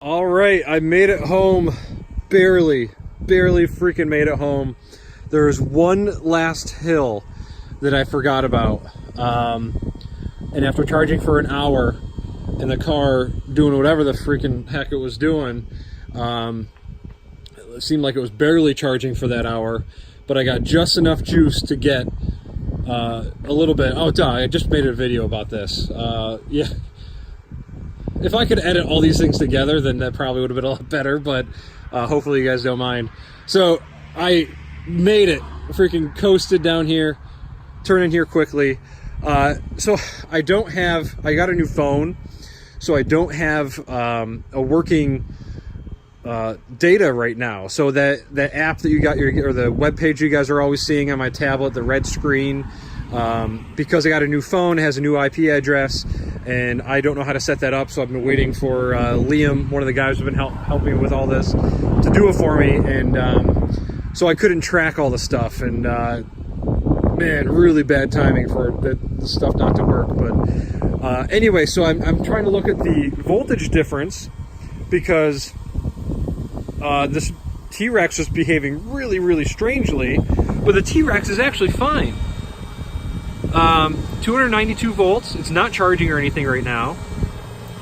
All right, I made it home. Barely freaking made it home. There's one last hill that I forgot about. And after charging for an hour in the car, doing whatever the freaking heck it was doing, it seemed like it was barely charging for that hour, but I got just enough juice to get a little bit. Oh, duh, I just made a video about this. Yeah. If I could edit all these things together, then that probably would have been a lot better, but hopefully you guys don't mind. So I made it, freaking coasted down here, turn in here quickly. So I got a new phone, so I don't have a working data right now. So that app that you got, or the web page you guys are always seeing on my tablet, the red screen, because I got a new phone, it has a new IP address, and I don't know how to set that up, so I've been waiting for Liam, one of the guys who's been helping me with all this, to do it for me, and so I couldn't track all the stuff, and man, really bad timing for the stuff not to work. But anyway, so I'm trying to look at the voltage difference, because this T-Rex is behaving really strangely, but the T-Rex is actually fine. 292 volts. It's not charging or anything right now.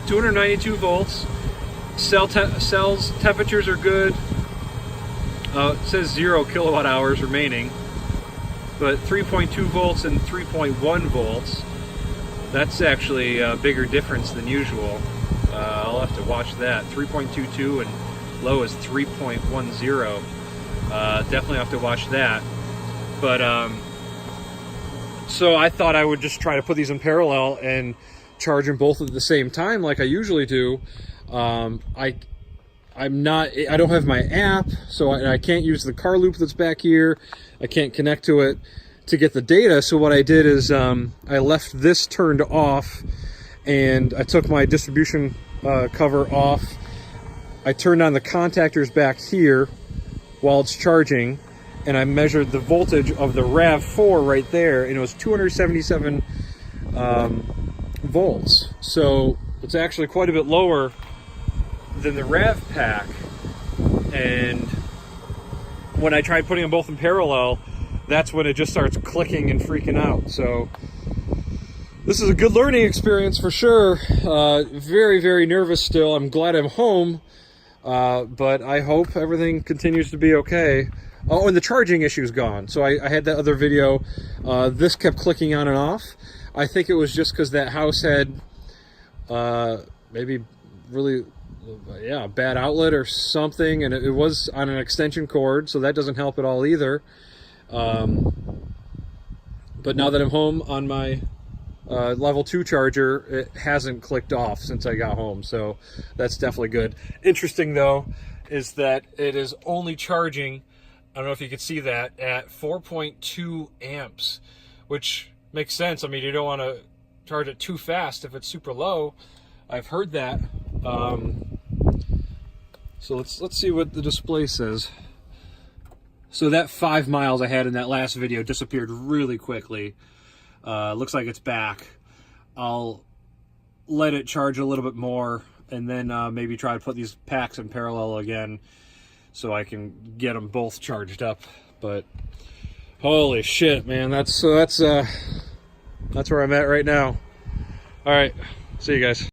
292 volts. Cells temperatures are good. It says 0 kilowatt hours remaining, but 3.2 volts and 3.1 volts. That's actually a bigger difference than usual. I'll have to watch that. 3.22 and low is 3.10. Definitely have to watch that. But so I thought I would just try to put these in parallel and charge them both at the same time like I usually do. I don't have my app, so I can't use the car loop that's back here. I can't connect to it to get the data. So what I did is I left this turned off, and I took my distribution cover off. I turned on the contactors back here while it's charging, and I measured the voltage of the Rav4 right there, and it was 277 volts. So it's actually quite a bit lower than the Rav pack. And when I tried putting them both in parallel, that's when it just starts clicking and freaking out. So this is a good learning experience for sure. Very nervous still. I'm glad I'm home, but I hope everything continues to be okay. Oh, and the charging issue is gone. So I had that other video. This kept clicking on and off. I think it was just because that house had maybe really, yeah, a bad outlet or something, and it was on an extension cord, so that doesn't help at all either. But now that I'm home on my level 2 charger, it hasn't clicked off since I got home, so that's definitely good. Interesting though is that it is only charging, I don't know if you can see that, at 4.2 amps, which makes sense. I mean, you don't want to charge it too fast if it's super low. I've heard that. So let's see what the display says. So that 5 miles I had in that last video disappeared really quickly. Looks like it's back. I'll let it charge a little bit more, and then maybe try to put these packs in parallel again, so I can get them both charged up. But holy shit, man, that's where I'm at right now. All right, see you guys.